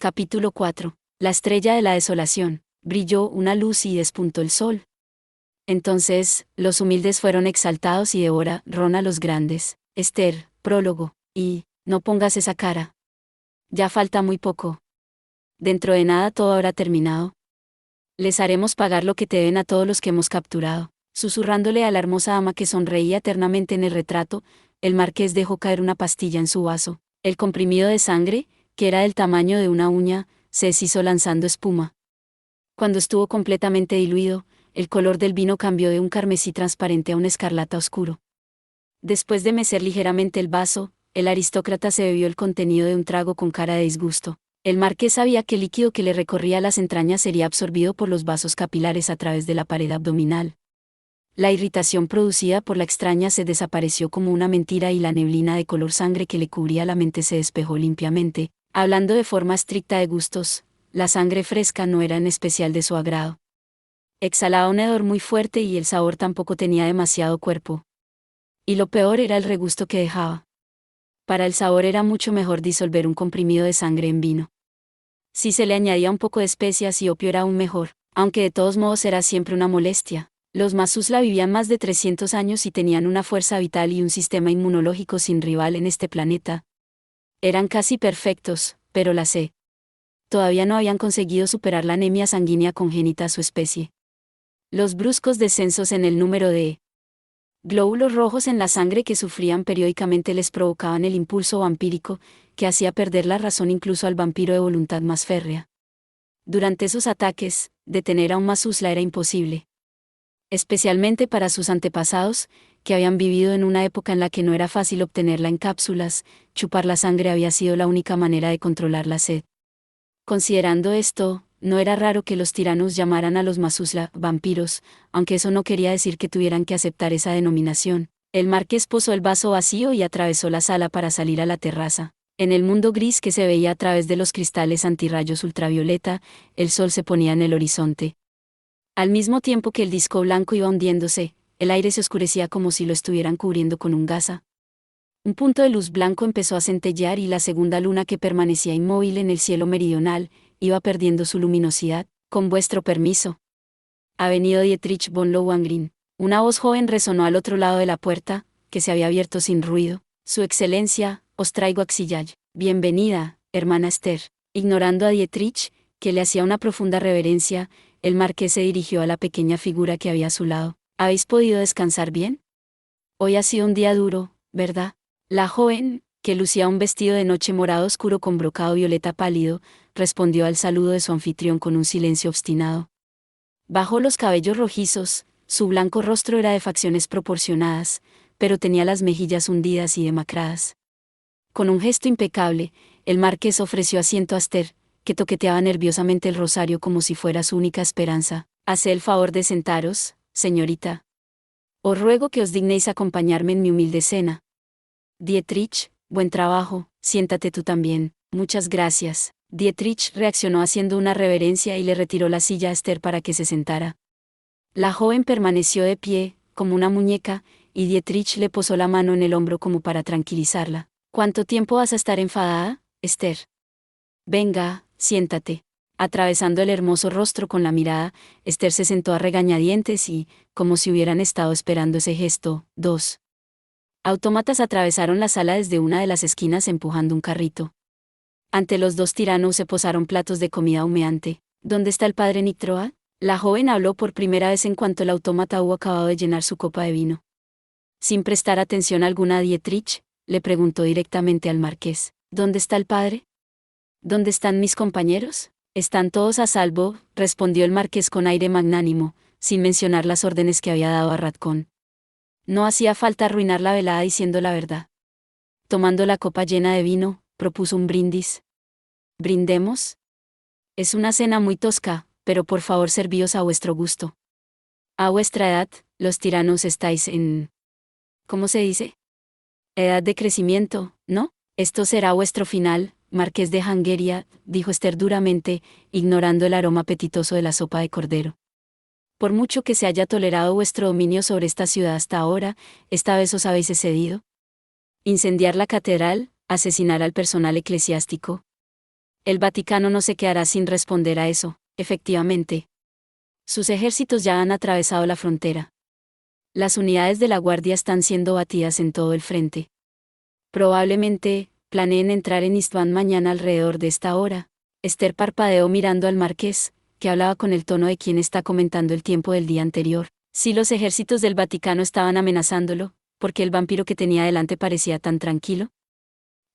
Capítulo 4. La estrella de la desolación. Brilló una luz y despuntó el sol. Entonces, los humildes fueron exaltados y Débora, Ron a los grandes. Esther, prólogo. Y, no pongas esa cara. Ya falta muy poco. Dentro de nada todo habrá terminado. Les haremos pagar lo que te deben a todos los que hemos capturado. Susurrándole a la hermosa ama que sonreía eternamente en el retrato, el marqués dejó caer una pastilla en su vaso. El comprimido de sangre, que era del tamaño de una uña, se deshizo lanzando espuma. Cuando estuvo completamente diluido, el color del vino cambió de un carmesí transparente a un escarlata oscuro. Después de mecer ligeramente el vaso, el aristócrata se bebió el contenido de un trago con cara de disgusto. El marqués sabía que el líquido que le recorría las entrañas sería absorbido por los vasos capilares a través de la pared abdominal. La irritación producida por la extraña sed desapareció como una mentira y la neblina de color sangre que le cubría la mente se despejó limpiamente. Hablando de forma estricta de gustos, la sangre fresca no era en especial de su agrado. Exhalaba un hedor muy fuerte y el sabor tampoco tenía demasiado cuerpo. Y lo peor era el regusto que dejaba. Para el sabor era mucho mejor disolver un comprimido de sangre en vino. Si se le añadía un poco de especias y opio era aún mejor, aunque de todos modos era siempre una molestia. Los Mazuzla vivían más de 300 años y tenían una fuerza vital y un sistema inmunológico sin rival en este planeta. Eran casi perfectos, pero la C. Todavía no habían conseguido superar la anemia sanguínea congénita a su especie. Los bruscos descensos en el número de glóbulos rojos en la sangre que sufrían periódicamente les provocaban el impulso vampírico, que hacía perder la razón incluso al vampiro de voluntad más férrea. Durante esos ataques, detener a un Mazuzla era imposible. Especialmente para sus antepasados, que habían vivido en una época en la que no era fácil obtenerla en cápsulas, chupar la sangre había sido la única manera de controlar la sed. Considerando esto, no era raro que los tiranos llamaran a los Mazuzla vampiros, aunque eso no quería decir que tuvieran que aceptar esa denominación. El marqués posó el vaso vacío y atravesó la sala para salir a la terraza. En el mundo gris que se veía a través de los cristales antirrayos ultravioleta, el sol se ponía en el horizonte. Al mismo tiempo que el disco blanco iba hundiéndose, el aire se oscurecía como si lo estuvieran cubriendo con un gasa. Un punto de luz blanco empezó a centellear y la segunda luna que permanecía inmóvil en el cielo meridional, iba perdiendo su luminosidad. Con vuestro permiso. Ha venido Dietrich von Lohengrin. Una voz joven resonó al otro lado de la puerta, que se había abierto sin ruido. Su excelencia, os traigo a Xillay. Bienvenida, hermana Esther. Ignorando a Dietrich, que le hacía una profunda reverencia, el marqués se dirigió a la pequeña figura que había a su lado. ¿Habéis podido descansar bien? Hoy ha sido un día duro, ¿verdad? La joven, que lucía un vestido de noche morado oscuro con brocado violeta pálido, respondió al saludo de su anfitrión con un silencio obstinado. Bajó los cabellos rojizos, su blanco rostro era de facciones proporcionadas, pero tenía las mejillas hundidas y demacradas. Con un gesto impecable, el marqués ofreció asiento a Esther, que toqueteaba nerviosamente el rosario como si fuera su única esperanza. Haced el favor de sentaros, señorita. Os ruego que os dignéis acompañarme en mi humilde cena. Dietrich, buen trabajo, siéntate tú también, muchas gracias. Dietrich reaccionó haciendo una reverencia y le retiró la silla a Esther para que se sentara. La joven permaneció de pie, como una muñeca, y Dietrich le posó la mano en el hombro como para tranquilizarla. ¿Cuánto tiempo vas a estar enfadada, Esther? Venga, siéntate. Atravesando el hermoso rostro con la mirada, Esther se sentó a regañadientes y, como si hubieran estado esperando ese gesto, dos autómatas atravesaron la sala desde una de las esquinas empujando un carrito. Ante los dos tiranos se posaron platos de comida humeante. ¿Dónde está el padre Nitroa? La joven habló por primera vez en cuanto el autómata hubo acabado de llenar su copa de vino. Sin prestar atención alguna a Dietrich, le preguntó directamente al marqués. ¿Dónde está el padre? ¿Dónde están mis compañeros? Están todos a salvo, respondió el marqués con aire magnánimo, sin mencionar las órdenes que había dado a Radcon. No hacía falta arruinar la velada diciendo la verdad. Tomando la copa llena de vino, propuso un brindis. ¿Brindemos? Es una cena muy tosca, pero por favor servíos a vuestro gusto. A vuestra edad, los tiranos estáis en... ¿Cómo se dice? Edad de crecimiento, ¿no? Esto será vuestro final, marqués de Hangeria, dijo Esther duramente, ignorando el aroma apetitoso de la sopa de cordero. Por mucho que se haya tolerado vuestro dominio sobre esta ciudad hasta ahora, esta vez os habéis excedido. Incendiar la catedral, asesinar al personal eclesiástico. El Vaticano no se quedará sin responder a eso, efectivamente. Sus ejércitos ya han atravesado la frontera. Las unidades de la Guardia están siendo batidas en todo el frente. Probablemente, planeen entrar en István mañana alrededor de esta hora. Esther parpadeó mirando al marqués, que hablaba con el tono de quien está comentando el tiempo del día anterior. Si los ejércitos del Vaticano estaban amenazándolo, porque el vampiro que tenía delante parecía tan tranquilo.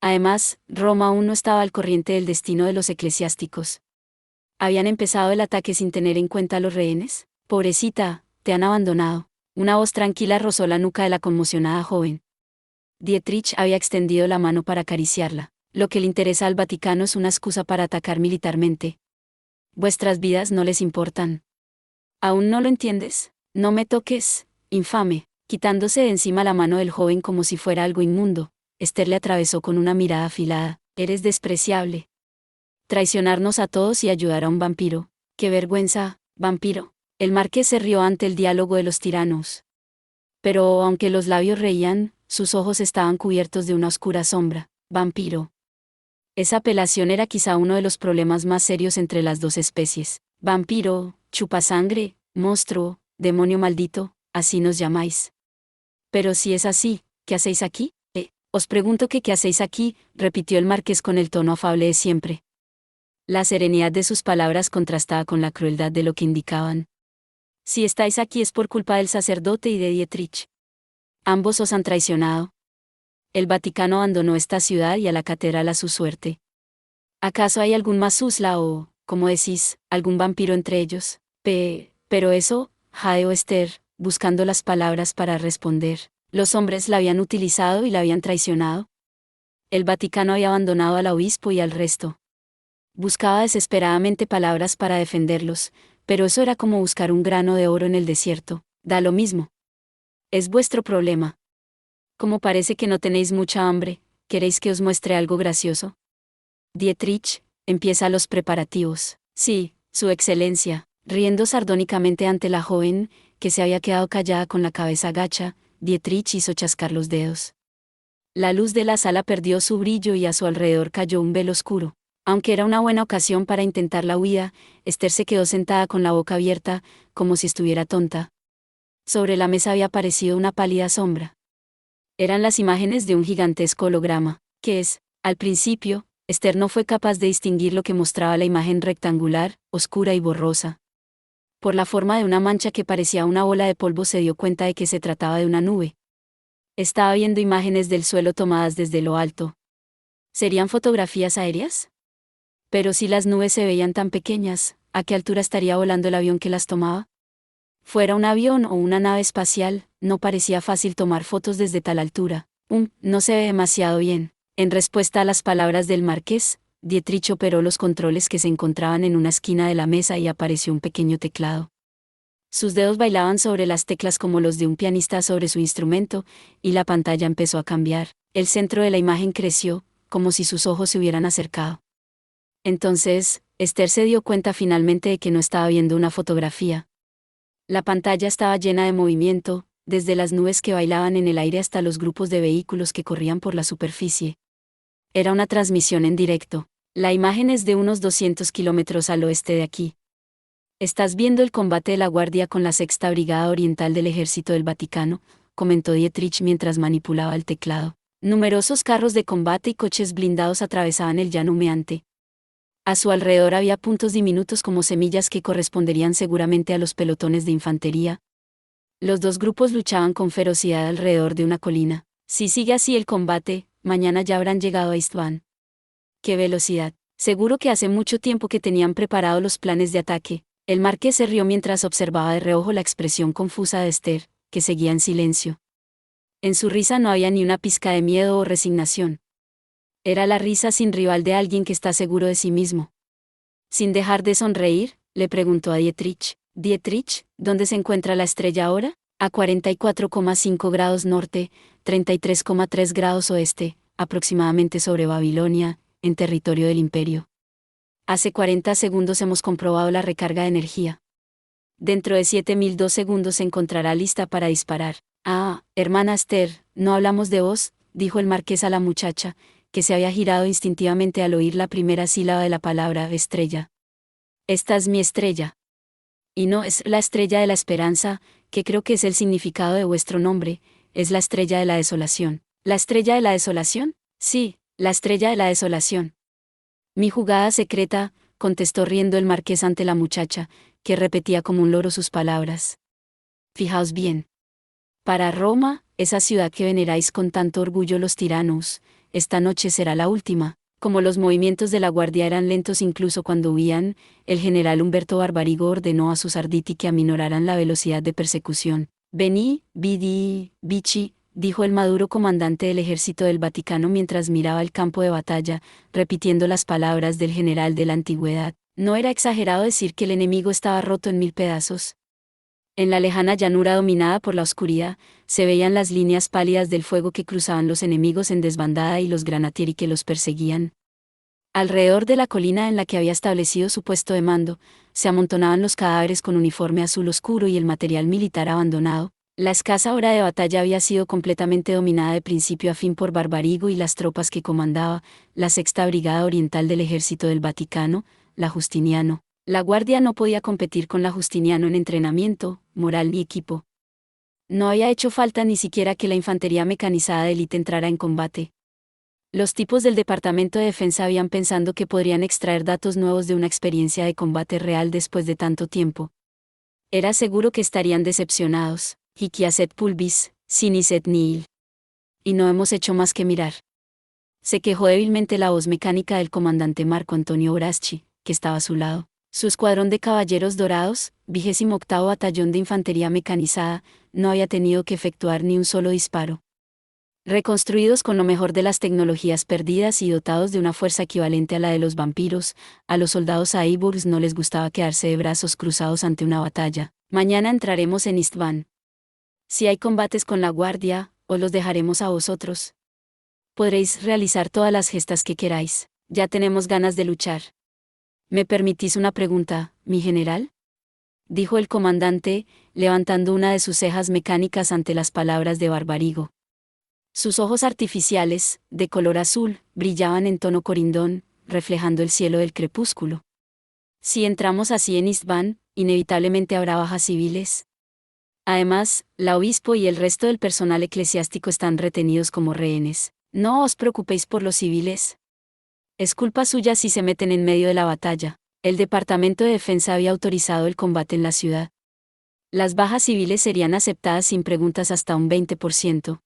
Además, Roma aún no estaba al corriente del destino de los eclesiásticos. ¿Habían empezado el ataque sin tener en cuenta a los rehenes? Pobrecita, te han abandonado. Una voz tranquila rozó la nuca de la conmocionada joven. Dietrich había extendido la mano para acariciarla. Lo que le interesa al Vaticano es una excusa para atacar militarmente. Vuestras vidas no les importan. ¿Aún no lo entiendes? No me toques, infame. Quitándose de encima la mano del joven como si fuera algo inmundo, Esther le atravesó con una mirada afilada. Eres despreciable. Traicionarnos a todos y ayudar a un vampiro. ¡Qué vergüenza, vampiro! El marqués se rió ante el diálogo de los tiranos. Pero aunque los labios reían, sus ojos estaban cubiertos de una oscura sombra. Vampiro. Esa apelación era quizá uno de los problemas más serios entre las dos especies. Vampiro, chupasangre, monstruo, demonio maldito, así nos llamáis. Pero si es así, ¿qué hacéis aquí? Os pregunto que qué hacéis aquí, repitió el marqués con el tono afable de siempre. La serenidad de sus palabras contrastaba con la crueldad de lo que indicaban. Si estáis aquí es por culpa del sacerdote y de Dietrich. Ambos os han traicionado. El Vaticano abandonó esta ciudad y a la catedral a su suerte. ¿Acaso hay algún Masusla o, como decís, algún vampiro entre ellos? Pero eso, jadeó Esther, buscando las palabras para responder. Los hombres la habían utilizado y la habían traicionado. El Vaticano había abandonado al obispo y al resto. Buscaba desesperadamente palabras para defenderlos, pero eso era como buscar un grano de oro en el desierto. Da lo mismo. Es vuestro problema. Como parece que no tenéis mucha hambre, ¿queréis que os muestre algo gracioso? Dietrich, empieza los preparativos. Sí, Su Excelencia, riendo sardónicamente ante la joven, que se había quedado callada con la cabeza gacha, Dietrich hizo chascar los dedos. La luz de la sala perdió su brillo y a su alrededor cayó un velo oscuro. Aunque era una buena ocasión para intentar la huida, Esther se quedó sentada con la boca abierta, como si estuviera tonta. Sobre la mesa había aparecido una pálida sombra. Eran las imágenes de un gigantesco holograma, que al principio, Esther no fue capaz de distinguir lo que mostraba la imagen rectangular, oscura y borrosa. Por la forma de una mancha que parecía una bola de polvo se dio cuenta de que se trataba de una nube. Estaba viendo imágenes del suelo tomadas desde lo alto. ¿Serían fotografías aéreas? Pero si las nubes se veían tan pequeñas, ¿a qué altura estaría volando el avión que las tomaba? Fuera un avión o una nave espacial, no parecía fácil tomar fotos desde tal altura. No se ve demasiado bien. En respuesta a las palabras del marqués, Dietrich operó los controles que se encontraban en una esquina de la mesa y apareció un pequeño teclado. Sus dedos bailaban sobre las teclas como los de un pianista sobre su instrumento, y la pantalla empezó a cambiar. El centro de la imagen creció, como si sus ojos se hubieran acercado. Entonces, Esther se dio cuenta finalmente de que no estaba viendo una fotografía. La pantalla estaba llena de movimiento, desde las nubes que bailaban en el aire hasta los grupos de vehículos que corrían por la superficie. Era una transmisión en directo. La imagen es de unos 200 kilómetros al oeste de aquí. Estás viendo el combate de la Guardia con la Sexta Brigada Oriental del Ejército del Vaticano, comentó Dietrich mientras manipulaba el teclado. Numerosos carros de combate y coches blindados atravesaban el llano humeante. A su alrededor había puntos diminutos como semillas que corresponderían seguramente a los pelotones de infantería. Los dos grupos luchaban con ferocidad alrededor de una colina. Si sigue así el combate, mañana ya habrán llegado a István. ¡Qué velocidad! Seguro que hace mucho tiempo que tenían preparados los planes de ataque. El marqués se rió mientras observaba de reojo la expresión confusa de Esther, que seguía en silencio. En su risa no había ni una pizca de miedo o resignación. Era la risa sin rival de alguien que está seguro de sí mismo. Sin dejar de sonreír, le preguntó a Dietrich. Dietrich, ¿dónde se encuentra la estrella ahora? A 44,5 grados norte, 33,3 grados oeste, aproximadamente sobre Babilonia, en territorio del imperio. Hace 40 segundos hemos comprobado la recarga de energía. Dentro de 7002 segundos se encontrará lista para disparar. Ah, hermana Esther, no hablamos de vos, dijo el marqués a la muchacha, que se había girado instintivamente al oír la primera sílaba de la palabra estrella. Esta es mi estrella. Y no es la estrella de la esperanza, que creo que es el significado de vuestro nombre, es la estrella de la desolación. ¿La estrella de la desolación? Sí, la estrella de la desolación. Mi jugada secreta, contestó riendo el marqués ante la muchacha, que repetía como un loro sus palabras. Fijaos bien. Para Roma, esa ciudad que veneráis con tanto orgullo los tiranos, esta noche será la última. Como los movimientos de la guardia eran lentos incluso cuando huían, el general Humberto Barbarigo ordenó a sus arditi que aminoraran la velocidad de persecución. Vení, vidi, vici, dijo el maduro comandante del ejército del Vaticano mientras miraba el campo de batalla, repitiendo las palabras del general de la antigüedad. No era exagerado decir que el enemigo estaba roto en 1000 pedazos. En la lejana llanura dominada por la oscuridad, se veían las líneas pálidas del fuego que cruzaban los enemigos en desbandada y los granatieri que los perseguían. Alrededor de la colina en la que había establecido su puesto de mando, se amontonaban los cadáveres con uniforme azul oscuro y el material militar abandonado. La escasa hora de batalla había sido completamente dominada de principio a fin por Barbarigo y las tropas que comandaba, la Sexta Brigada Oriental del Ejército del Vaticano, la Justiniano. La Guardia no podía competir con la Justiniano en entrenamiento, moral ni equipo. No había hecho falta ni siquiera que la infantería mecanizada de élite entrara en combate. Los tipos del Departamento de Defensa habían pensado que podrían extraer datos nuevos de una experiencia de combate real después de tanto tiempo. Era seguro que estarían decepcionados. Hic jacet pulvis, sinis et nihil. Y no hemos hecho más que mirar. Se quejó débilmente la voz mecánica del comandante Marco Antonio Braschi, que estaba a su lado. Su escuadrón de caballeros dorados, 28º Batallón de Infantería Mecanizada, no había tenido que efectuar ni un solo disparo. Reconstruidos con lo mejor de las tecnologías perdidas y dotados de una fuerza equivalente a la de los vampiros, a los soldados Aiburgs no les gustaba quedarse de brazos cruzados ante una batalla. Mañana entraremos en Istvan. Si hay combates con la guardia, os los dejaremos a vosotros. Podréis realizar todas las gestas que queráis. Ya tenemos ganas de luchar. ¿Me permitís una pregunta, mi general?, dijo el comandante, levantando una de sus cejas mecánicas ante las palabras de Barbarigo. Sus ojos artificiales, de color azul, brillaban en tono corindón, reflejando el cielo del crepúsculo. Si entramos así en Istvan, inevitablemente habrá bajas civiles. Además, la obispo y el resto del personal eclesiástico están retenidos como rehenes. No os preocupéis por los civiles. Es culpa suya si se meten en medio de la batalla. El Departamento de Defensa había autorizado el combate en la ciudad. Las bajas civiles serían aceptadas sin preguntas hasta un 20%.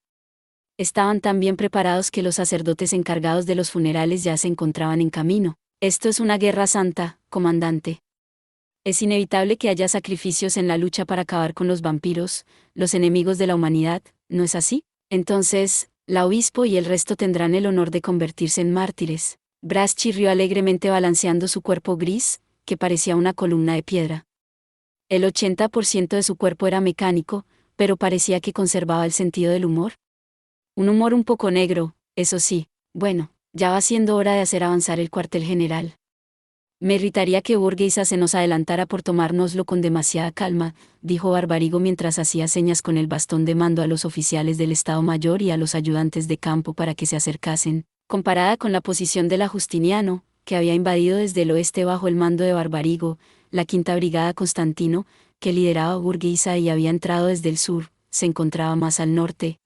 Estaban tan bien preparados que los sacerdotes encargados de los funerales ya se encontraban en camino. Esto es una guerra santa, comandante. Es inevitable que haya sacrificios en la lucha para acabar con los vampiros, los enemigos de la humanidad, ¿no es así? Entonces, la obispo y el resto tendrán el honor de convertirse en mártires. Braschi rió alegremente balanceando su cuerpo gris, que parecía una columna de piedra. El 80% de su cuerpo era mecánico, pero parecía que conservaba el sentido del humor. Un humor un poco negro, eso sí. Bueno, ya va siendo hora de hacer avanzar el cuartel general. Me irritaría que Burguesa se nos adelantara por tomárnoslo con demasiada calma, dijo Barbarigo mientras hacía señas con el bastón de mando a los oficiales del Estado Mayor y a los ayudantes de campo para que se acercasen. Comparada con la posición de la Justiniano, que había invadido desde el oeste bajo el mando de Barbarigo, la Quinta Brigada Constantino, que lideraba Burguesa y había entrado desde el sur, se encontraba más al norte.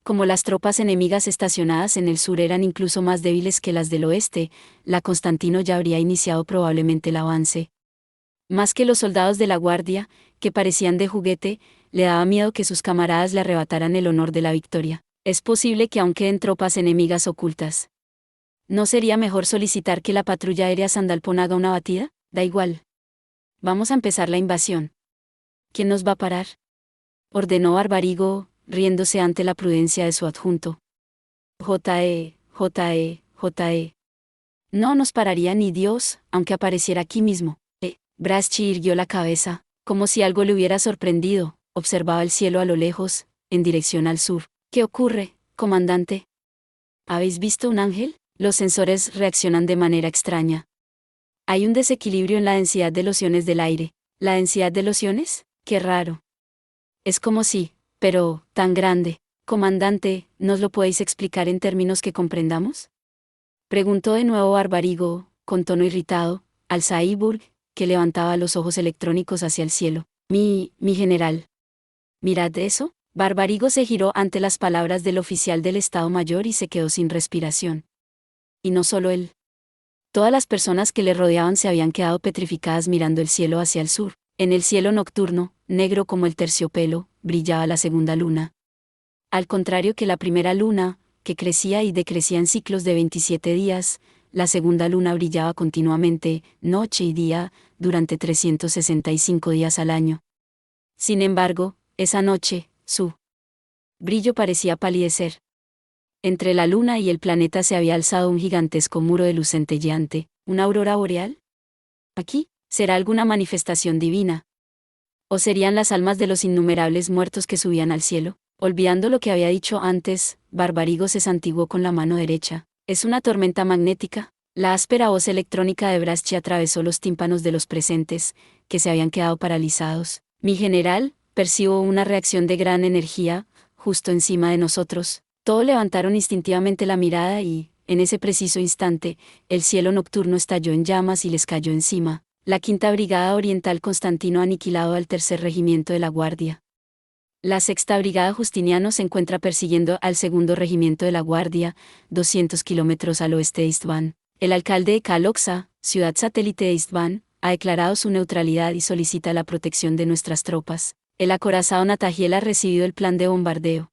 Como las tropas enemigas estacionadas en el sur eran incluso más débiles que las del oeste, la Constantino ya habría iniciado probablemente el avance. Más que los soldados de la guardia, que parecían de juguete, le daba miedo que sus camaradas le arrebataran el honor de la victoria. Es posible que aún queden tropas enemigas ocultas. ¿No sería mejor solicitar que la patrulla aérea Sandalpón haga una batida? Da igual. Vamos a empezar la invasión. ¿Quién nos va a parar?, ordenó Barbarigo, riéndose ante la prudencia de su adjunto. J.E. No nos pararía ni Dios, aunque apareciera aquí mismo. Braschi irguió la cabeza, como si algo le hubiera sorprendido, observaba el cielo a lo lejos, en dirección al sur. ¿Qué ocurre, comandante? ¿Habéis visto un ángel? Los sensores reaccionan de manera extraña. Hay un desequilibrio en la densidad de los iones del aire. ¿La densidad de los iones? Qué raro. Es como si, pero, tan grande. Comandante, ¿nos lo podéis explicar en términos que comprendamos? Preguntó de nuevo Barbarigo, con tono irritado, al Saiburg, que levantaba los ojos electrónicos hacia el cielo. Mi general. ¿Mirad eso? Barbarigo se giró ante las palabras del oficial del Estado Mayor y se quedó sin respiración. Y no solo él. Todas las personas que le rodeaban se habían quedado petrificadas mirando el cielo hacia el sur. En el cielo nocturno, negro como el terciopelo, brillaba la segunda luna. Al contrario que la primera luna, que crecía y decrecía en ciclos de 27 días, la segunda luna brillaba continuamente, noche y día, durante 365 días al año. Sin embargo, esa noche, su brillo parecía palidecer. Entre la luna y el planeta se había alzado un gigantesco muro de luz centelleante, ¿una aurora boreal? ¿Aquí? ¿Será alguna manifestación divina? ¿O serían las almas de los innumerables muertos que subían al cielo? Olvidando lo que había dicho antes, Barbarigo se santiguó con la mano derecha. ¿Es una tormenta magnética? La áspera voz electrónica de Braschi atravesó los tímpanos de los presentes, que se habían quedado paralizados. Mi general, percibo una reacción de gran energía, justo encima de nosotros. Todos levantaron instintivamente la mirada y, en ese preciso instante, el cielo nocturno estalló en llamas y les cayó encima. La Quinta Brigada Oriental Constantino ha aniquilado al Tercer Regimiento de la Guardia. La Sexta Brigada Justiniano se encuentra persiguiendo al Segundo Regimiento de la Guardia, 200 kilómetros al oeste de István. El alcalde de Kalocsa, ciudad satélite de István, ha declarado su neutralidad y solicita la protección de nuestras tropas. El acorazado Natagiel ha recibido el plan de bombardeo.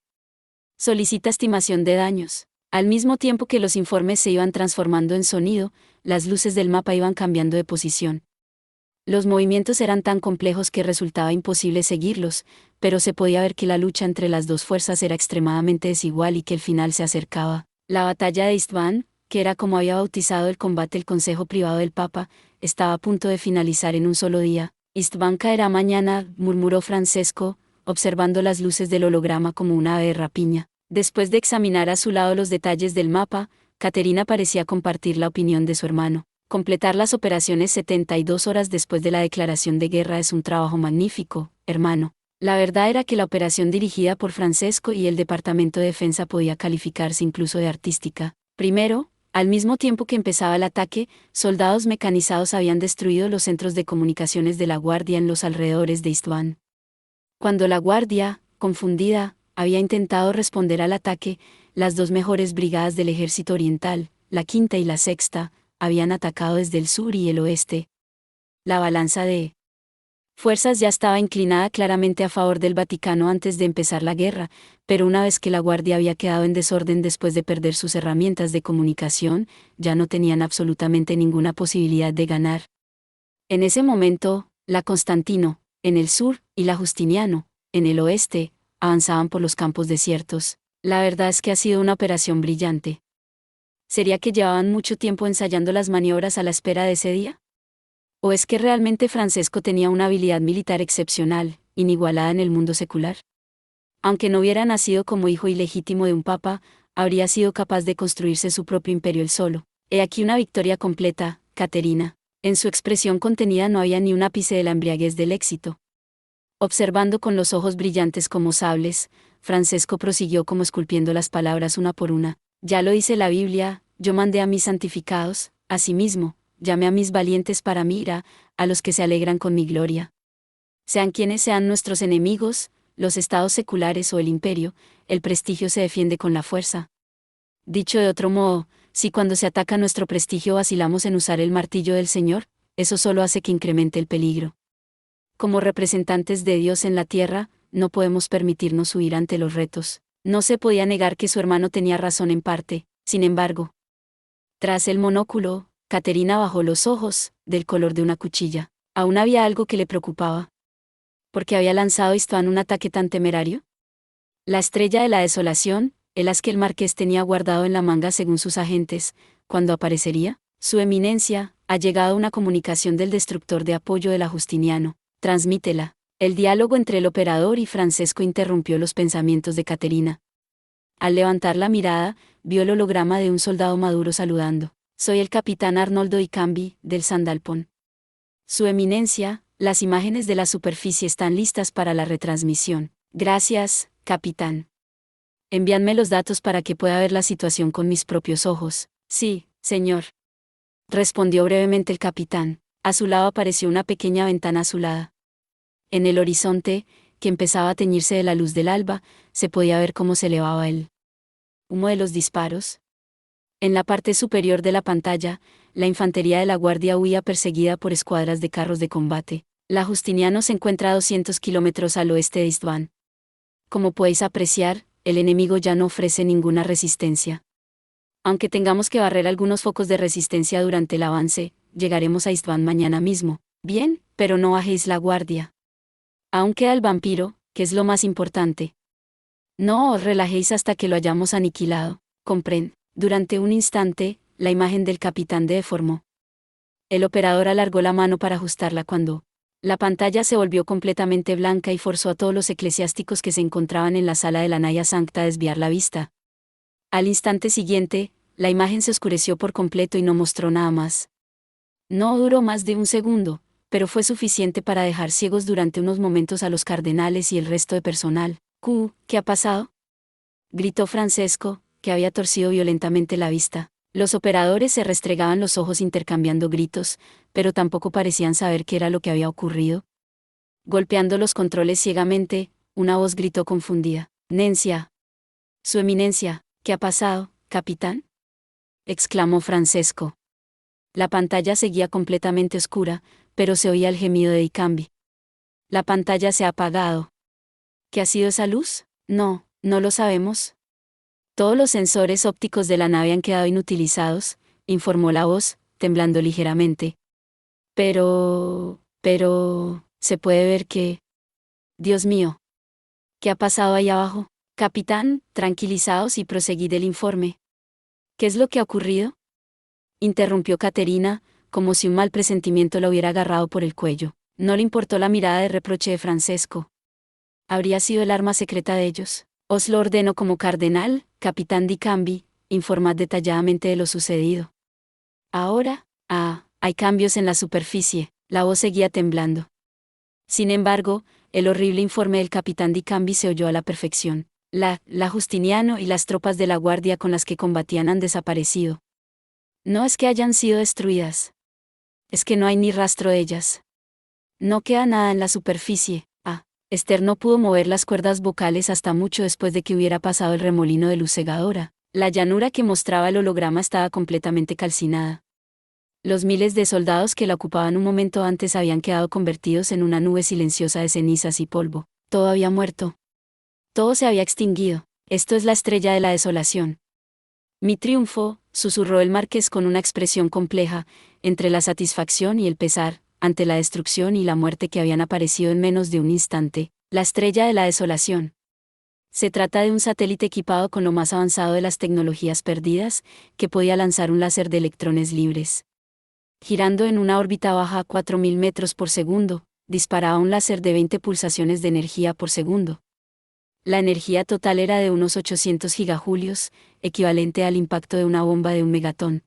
Solicita estimación de daños. Al mismo tiempo que los informes se iban transformando en sonido, las luces del mapa iban cambiando de posición. Los movimientos eran tan complejos que resultaba imposible seguirlos, pero se podía ver que la lucha entre las dos fuerzas era extremadamente desigual y que el final se acercaba. La batalla de István, que era como había bautizado el combate el Consejo Privado del Papa, estaba a punto de finalizar en un solo día. István caerá mañana, murmuró Francesco, observando las luces del holograma como una ave de rapiña. Después de examinar a su lado los detalles del mapa, Caterina parecía compartir la opinión de su hermano. Completar las operaciones 72 horas después de la declaración de guerra es un trabajo magnífico, hermano. La verdad era que la operación dirigida por Francesco y el Departamento de Defensa podía calificarse incluso de artística. Primero, al mismo tiempo que empezaba el ataque, soldados mecanizados habían destruido los centros de comunicaciones de la Guardia en los alrededores de István. Cuando la Guardia, confundida, había intentado responder al ataque, las dos mejores brigadas del ejército oriental, la quinta y la sexta, habían atacado desde el sur y el oeste. La balanza de fuerzas ya estaba inclinada claramente a favor del Vaticano antes de empezar la guerra, pero una vez que la Guardia había quedado en desorden después de perder sus herramientas de comunicación, ya no tenían absolutamente ninguna posibilidad de ganar. En ese momento, la Constantino, en el sur, y la Justiniano, en el oeste, avanzaban por los campos desiertos. La verdad es que ha sido una operación brillante. ¿Sería que llevaban mucho tiempo ensayando las maniobras a la espera de ese día? ¿O es que realmente Francesco tenía una habilidad militar excepcional, inigualada en el mundo secular? Aunque no hubiera nacido como hijo ilegítimo de un papa, habría sido capaz de construirse su propio imperio él solo. He aquí una victoria completa, Caterina. En su expresión contenida no había ni un ápice de la embriaguez del éxito. Observando con los ojos brillantes como sables, Francesco prosiguió como esculpiendo las palabras una por una. Ya lo dice la Biblia, yo mandé a mis santificados, asimismo, llamé a mis valientes para mi ira, a los que se alegran con mi gloria. Sean quienes sean nuestros enemigos, los estados seculares o el imperio, el prestigio se defiende con la fuerza. Dicho de otro modo, si cuando se ataca nuestro prestigio vacilamos en usar el martillo del Señor, eso solo hace que incremente el peligro. Como representantes de Dios en la tierra, no podemos permitirnos huir ante los retos. No se podía negar que su hermano tenía razón en parte, sin embargo. Tras el monóculo, Caterina bajó los ojos, del color de una cuchilla. Aún había algo que le preocupaba. ¿Por qué había lanzado István un ataque tan temerario? La estrella de la desolación, el as que el marqués tenía guardado en la manga según sus agentes, ¿cuándo aparecería? Su eminencia, ha llegado una comunicación del destructor de apoyo de la Justiniano. Transmítela. El diálogo entre el operador y Francesco interrumpió los pensamientos de Caterina. Al levantar la mirada, vio el holograma de un soldado maduro saludando. Soy el capitán Arnoldo Icambi, del Sandalpón. Su eminencia, las imágenes de la superficie están listas para la retransmisión. Gracias, capitán. Envíanme los datos para que pueda ver la situación con mis propios ojos. Sí, Señor. Respondió brevemente el capitán. A su lado apareció una pequeña ventana azulada. En el horizonte, que empezaba a teñirse de la luz del alba, se podía ver cómo se elevaba el humo de los disparos. En la parte superior de la pantalla, la infantería de la guardia huía perseguida por escuadras de carros de combate. La Justiniano se encuentra a 200 kilómetros al oeste de István. Como podéis apreciar, el enemigo ya no ofrece ninguna resistencia. Aunque tengamos que barrer algunos focos de resistencia durante el avance, llegaremos a István mañana mismo. Bien, pero no bajéis la guardia. Aún queda el vampiro, que es lo más importante. No os relajéis hasta que lo hayamos aniquilado. Comprend. Durante un instante, la imagen del capitán deformó. El operador alargó la mano para ajustarla cuando la pantalla se volvió completamente blanca y forzó a todos los eclesiásticos que se encontraban en la sala de la Naya Sancta a desviar la vista. Al instante siguiente, la imagen se oscureció por completo y no mostró nada más. No duró más de un segundo, pero fue suficiente para dejar ciegos durante unos momentos a los cardenales y el resto de personal. ¿Qué ha pasado?, gritó Francesco, que había torcido violentamente la vista. Los operadores se restregaban los ojos intercambiando gritos, pero tampoco parecían saber qué era lo que había ocurrido. Golpeando los controles ciegamente, una voz gritó confundida. «Nencia. Su eminencia, ¿qué ha pasado, capitán?», exclamó Francesco. La pantalla seguía completamente oscura, pero se oía el gemido de Dicambi. «La pantalla se ha apagado». «¿Qué ha sido esa luz?». «No, no lo sabemos». «Todos los sensores ópticos de la nave han quedado inutilizados», informó la voz, temblando ligeramente. Pero, se puede ver que... Dios mío. ¿Qué ha pasado ahí abajo?». «Capitán, tranquilizaos y proseguid el informe». «¿Qué es lo que ha ocurrido?», interrumpió Caterina, como si un mal presentimiento la hubiera agarrado por el cuello. No le importó la mirada de reproche de Francesco. ¿Habría sido el arma secreta de ellos? «Os lo ordeno como cardenal, capitán Dicambi, informad detalladamente de lo sucedido». «Ahora, hay cambios en la superficie», la voz seguía temblando. Sin embargo, el horrible informe del capitán Dicambi se oyó a la perfección. La Justiniano y las tropas de la guardia con las que combatían han desaparecido. No es que hayan sido destruidas. Es que no hay ni rastro de ellas. No queda nada en la superficie. Esther no pudo mover las cuerdas vocales hasta mucho después de que hubiera pasado el remolino de luz cegadora. La llanura que mostraba el holograma estaba completamente calcinada. Los miles de soldados que la ocupaban un momento antes habían quedado convertidos en una nube silenciosa de cenizas y polvo. Todo había muerto. Todo se había extinguido. Esto es la estrella de la desolación. «Mi triunfo», susurró el marqués con una expresión compleja, entre la satisfacción y el pesar, ante la destrucción y la muerte que habían aparecido en menos de un instante. «La estrella de la desolación. Se trata de un satélite equipado con lo más avanzado de las tecnologías perdidas, que podía lanzar un láser de electrones libres. Girando en una órbita baja a 4.000 metros por segundo, disparaba un láser de 20 pulsaciones de energía por segundo. La energía total era de unos 800 gigajulios, equivalente al impacto de una bomba de un megatón.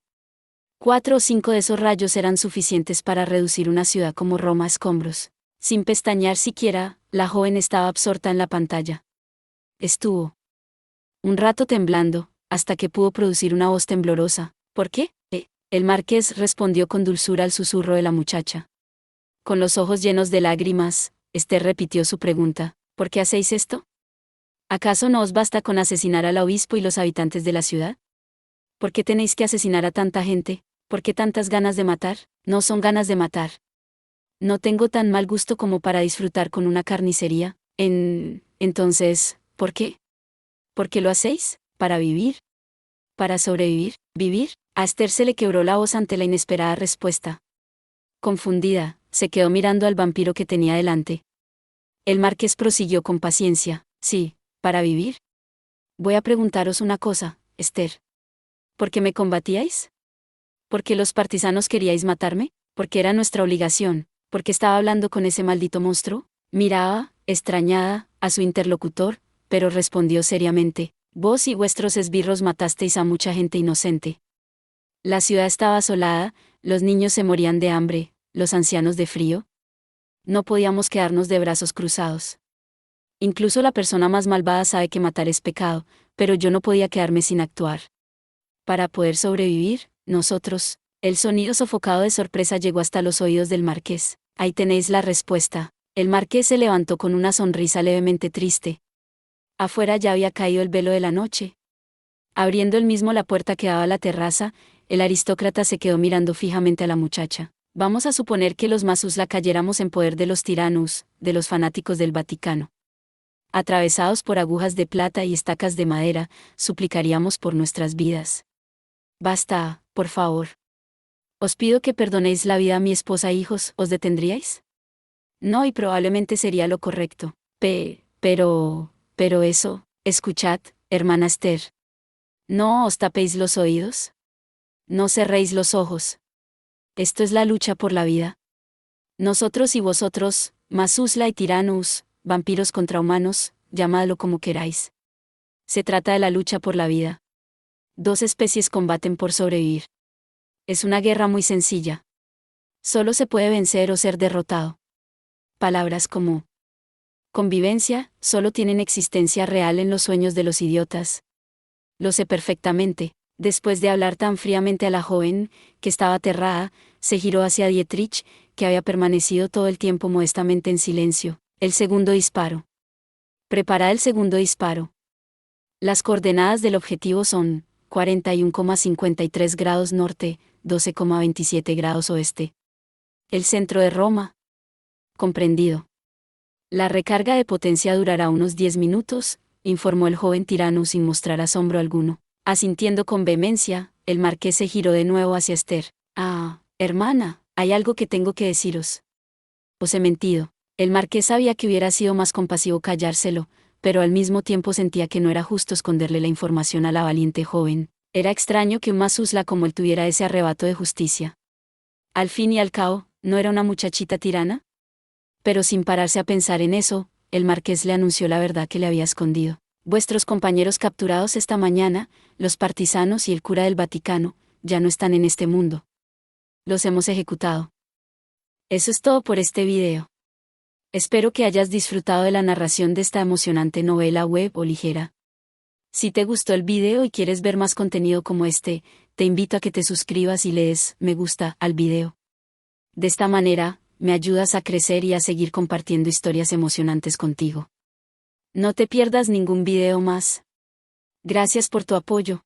4 o 5 de esos rayos eran suficientes para reducir una ciudad como Roma a escombros. Sin pestañear siquiera, la joven estaba absorta en la pantalla. Estuvo un rato temblando, hasta que pudo producir una voz temblorosa. «¿Por qué?». El marqués respondió con dulzura al susurro de la muchacha. Con los ojos llenos de lágrimas, Esther repitió su pregunta. «¿Por qué hacéis esto? ¿Acaso no os basta con asesinar al obispo y los habitantes de la ciudad? ¿Por qué tenéis que asesinar a tanta gente? ¿Por qué tantas ganas de matar?». «No son ganas de matar. No tengo tan mal gusto como para disfrutar con una carnicería». Entonces, ¿por qué? «¿Por qué lo hacéis? ¿Para vivir? ¿Para sobrevivir? ¿Vivir?». A Esther se le quebró la voz ante la inesperada respuesta. Confundida, se quedó mirando al vampiro que tenía delante. El marqués prosiguió con paciencia. «Sí, para vivir. Voy a preguntaros una cosa, Esther. ¿Por qué me combatíais? ¿Por qué los partisanos queríais matarme? Porque era nuestra obligación. ¿Porque estaba hablando con ese maldito monstruo?». Miraba, extrañada, a su interlocutor, pero respondió seriamente. «Vos y vuestros esbirros matasteis a mucha gente inocente. La ciudad estaba asolada, los niños se morían de hambre, los ancianos de frío. No podíamos quedarnos de brazos cruzados. Incluso la persona más malvada sabe que matar es pecado, pero yo no podía quedarme sin actuar. Para poder sobrevivir, Nosotros. El sonido sofocado de sorpresa llegó hasta los oídos del marqués. Ahí tenéis la respuesta. El marqués se levantó con una sonrisa levemente triste. Afuera ya había caído el velo de la noche. Abriendo él mismo la puerta que daba a la terraza, el aristócrata se quedó mirando fijamente a la muchacha. Vamos a suponer que los Masusla cayéramos en poder de los tiranos, de los fanáticos del Vaticano. Atravesados por agujas de plata y estacas de madera, suplicaríamos por nuestras vidas. Basta, por favor. Os pido que perdonéis la vida a mi esposa e hijos, ¿os detendríais? No, y probablemente sería lo correcto. Pero eso, escuchad, hermana Esther. ¿No os tapéis los oídos? No cerréis los ojos. Esto es la lucha por la vida. Nosotros y vosotros, Masusla y Tiranos, vampiros contra humanos, llamadlo como queráis. Se trata de la lucha por la vida. Dos especies combaten por sobrevivir. Es una guerra muy sencilla. Solo se puede vencer o ser derrotado. Palabras como convivencia solo tienen existencia real en los sueños de los idiotas. Lo sé perfectamente. Después de hablar tan fríamente a la joven, que estaba aterrada, se giró hacia Dietrich, que había permanecido todo el tiempo modestamente en silencio. El segundo disparo. Prepara el segundo disparo. Las coordenadas del objetivo son 41,53 grados norte, 12,27 grados oeste. El centro de Roma. Comprendido. La recarga de potencia durará unos 10 minutos, informó el joven tirano sin mostrar asombro alguno. Asintiendo con vehemencia, el marqués se giró de nuevo hacia Esther. Hermana, hay algo que tengo que deciros. Os he mentido. El marqués sabía que hubiera sido más compasivo callárselo, pero al mismo tiempo sentía que no era justo esconderle la información a la valiente joven. Era extraño que un Masusla como él tuviera ese arrebato de justicia. Al fin y al cabo, ¿no era una muchachita tirana? Pero sin pararse a pensar en eso, el marqués le anunció la verdad que le había escondido. Vuestros compañeros capturados esta mañana, los partisanos y el cura del Vaticano, ya no están en este mundo. Los hemos ejecutado. Eso es todo por este video. Espero que hayas disfrutado de la narración de esta emocionante novela web o ligera. Si te gustó el video y quieres ver más contenido como este, te invito a que te suscribas y le des me gusta al video. De esta manera, me ayudas a crecer y a seguir compartiendo historias emocionantes contigo. No te pierdas ningún video más. Gracias por tu apoyo.